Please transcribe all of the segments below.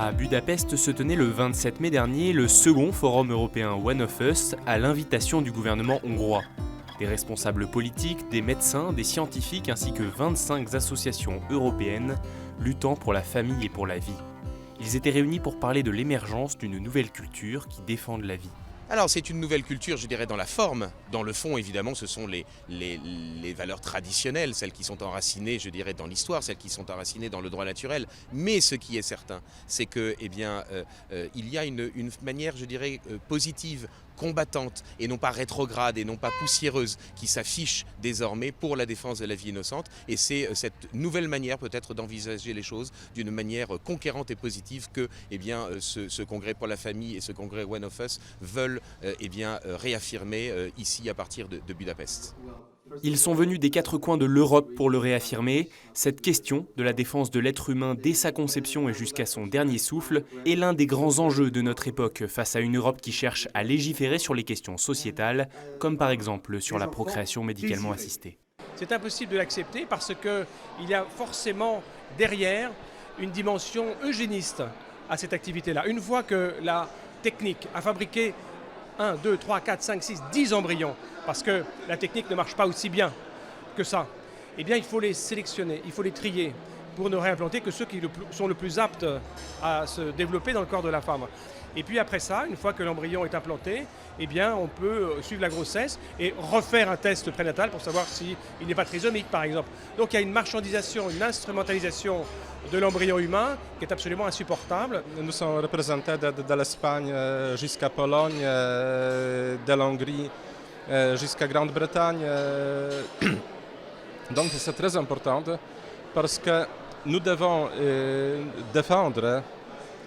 À Budapest se tenait le 27 mai dernier le second forum européen One of Us à l'invitation du gouvernement hongrois. Des responsables politiques, des médecins, des scientifiques ainsi que 25 associations européennes luttant pour la famille et pour la vie. Ils étaient réunis pour parler de l'émergence d'une nouvelle culture qui défende la vie. Alors c'est une nouvelle culture, je dirais, dans la forme. Dans le fond, évidemment, ce sont les valeurs traditionnelles, celles qui sont enracinées, je dirais, dans l'histoire, celles qui sont enracinées dans le droit naturel. Mais ce qui est certain, c'est que, il y a une manière, je dirais, positive, combattante et non pas rétrograde et non pas poussiéreuse qui s'affiche désormais pour la défense de la vie innocente. Et c'est cette nouvelle manière peut-être d'envisager les choses d'une manière conquérante et positive que ce congrès pour la famille et ce congrès One of Us veulent réaffirmer ici à partir de Budapest. Ils sont venus des quatre coins de l'Europe pour le réaffirmer. Cette question de la défense de l'être humain dès sa conception et jusqu'à son dernier souffle est l'un des grands enjeux de notre époque face à une Europe qui cherche à légiférer sur les questions sociétales, comme par exemple sur la procréation médicalement assistée. C'est impossible de l'accepter parce qu'il y a forcément derrière une dimension eugéniste à cette activité-là. Une fois que la technique a fabriqué 1, 2, 3, 4, 5, 6, 10 embryons, parce que la technique ne marche pas aussi bien que ça, eh bien il faut les sélectionner, il faut les trier pour ne réimplanter que ceux qui sont le plus aptes à se développer dans le corps de la femme. Et puis après ça, une fois que l'embryon est implanté, eh bien on peut suivre la grossesse et refaire un test prénatal pour savoir s'il n'est pas trisomique par exemple. Donc il y a une marchandisation, une instrumentalisation de l'embryon humain qui est absolument insupportable. Nous sommes représentés de l'Espagne jusqu'à Pologne, de l'Hongrie jusqu'à Grande-Bretagne. Donc c'est très important parce que nous devons défendre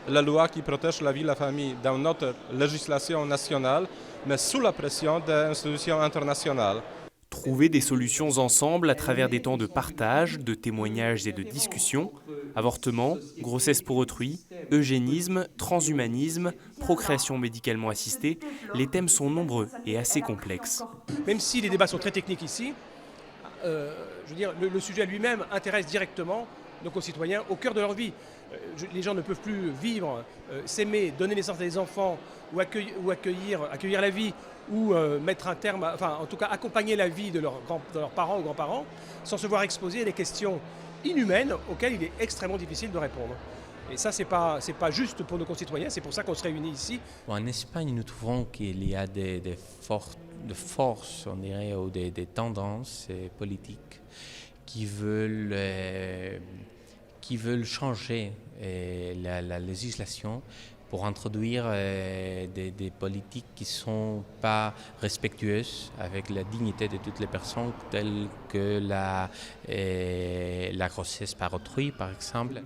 la loi qui protège la vie et la famille dans notre législation nationale, mais sous la pression des institutions internationales. Trouver des solutions ensemble à travers des temps de partage, de témoignages et de discussions. Avortement, grossesse pour autrui, eugénisme, transhumanisme, procréation médicalement assistée, les thèmes sont nombreux et assez complexes. Même si les débats sont très techniques ici, le sujet lui-même intéresse directement nos concitoyens au cœur de leur vie. Les gens ne peuvent plus vivre, s'aimer, donner naissance à des enfants ou accueillir la vie ou mettre un terme, en tout cas accompagner la vie de leurs parents ou grands-parents sans se voir exposés à des questions inhumaines auxquelles il est extrêmement difficile de répondre. Et ça, c'est pas juste pour nos concitoyens, c'est pour ça qu'on se réunit ici. En Espagne, nous trouvons qu'il y a des forces, on dirait, ou des tendances politiques qui veulent changer la législation pour introduire des politiques qui ne sont pas respectueuses avec la dignité de toutes les personnes, telles que la grossesse par autrui, par exemple.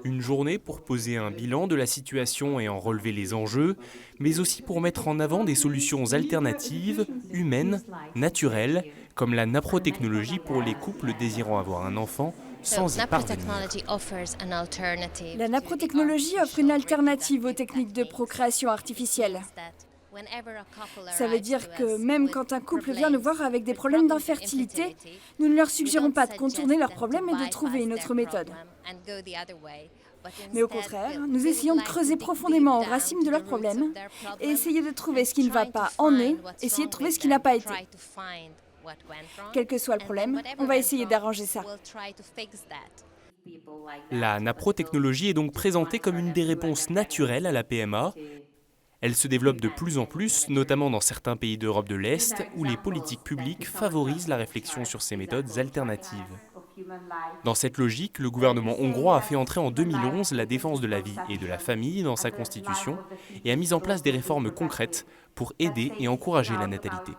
Une journée pour poser un bilan de la situation et en relever les enjeux, mais aussi pour mettre en avant des solutions alternatives, humaines, naturelles, comme la naprotechnologie pour les couples désirant avoir un enfant sans y parvenir. La naprotechnologie offre une alternative aux techniques de procréation artificielle. Ça veut dire que même quand un couple vient nous voir avec des problèmes d'infertilité, nous ne leur suggérons pas de contourner leurs problèmes et de trouver une autre méthode. Mais au contraire, nous essayons de creuser profondément aux racines de leurs problèmes et essayer de trouver ce qui ne va pas en eux, essayer de trouver ce qui n'a pas été. Quel que soit le problème, on va essayer d'arranger ça. La naprotechnologie est donc présentée comme une des réponses naturelles à la PMA. Elle se développe de plus en plus, notamment dans certains pays d'Europe de l'Est, où les politiques publiques favorisent la réflexion sur ces méthodes alternatives. Dans cette logique, le gouvernement hongrois a fait entrer en 2011 la défense de la vie et de la famille dans sa constitution et a mis en place des réformes concrètes pour aider et encourager la natalité.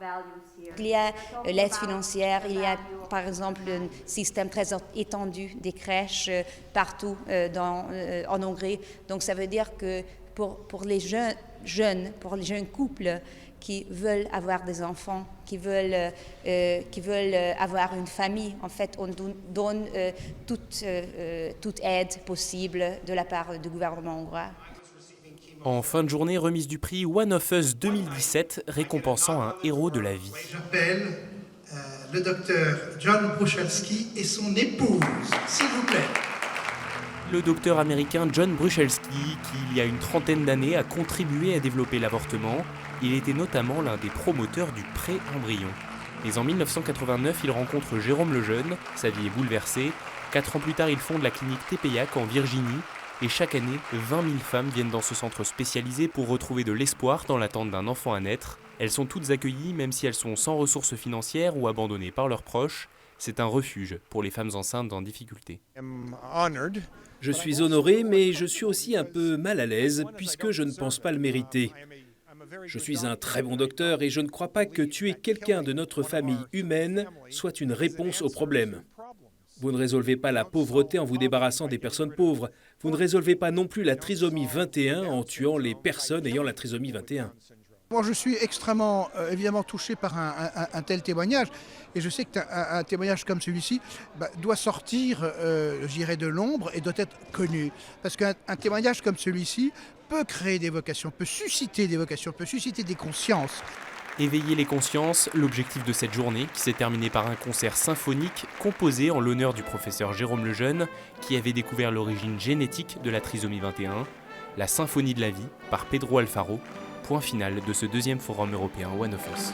Il y a l'aide financière, il y a par exemple un système très étendu des crèches partout en Hongrie. Donc ça veut dire que pour les jeunes couples qui veulent avoir des enfants, qui veulent avoir une famille, en fait, on donne toute aide possible de la part du gouvernement hongrois. En fin de journée, remise du prix One of Us 2017, récompensant un héros de la vie. J'appelle le docteur John Bruchalski et son épouse, s'il vous plaît. le docteur américain John Bruchelski, qui il y a une trentaine d'années a contribué à développer l'avortement. Il était notamment l'un des promoteurs du pré-embryon. Mais en 1989, il rencontre Jérôme Lejeune, sa vie est bouleversée. 4 ans plus tard, il fonde la clinique Tepeyac en Virginie. Et chaque année, 20 000 femmes viennent dans ce centre spécialisé pour retrouver de l'espoir dans l'attente d'un enfant à naître. Elles sont toutes accueillies, même si elles sont sans ressources financières ou abandonnées par leurs proches. C'est un refuge pour les femmes enceintes en difficulté. Je suis honoré, mais je suis aussi un peu mal à l'aise, puisque je ne pense pas le mériter. Je suis un très bon docteur et je ne crois pas que tuer quelqu'un de notre famille humaine soit une réponse au problème. Vous ne résolvez pas la pauvreté en vous débarrassant des personnes pauvres. Vous ne résolvez pas non plus la trisomie 21 en tuant les personnes ayant la trisomie 21. Moi, je suis extrêmement, évidemment, touché par un tel témoignage. Et je sais qu'un témoignage comme celui-ci doit sortir, je dirais, de l'ombre et doit être connu. Parce qu'un témoignage comme celui-ci peut créer des vocations, peut susciter des vocations, peut susciter des consciences. Éveiller les consciences, l'objectif de cette journée, qui s'est terminée par un concert symphonique composé en l'honneur du professeur Jérôme Lejeune, qui avait découvert l'origine génétique de la trisomie 21, la Symphonie de la vie par Pedro Alfaro, point final de ce 2e forum européen One of Us.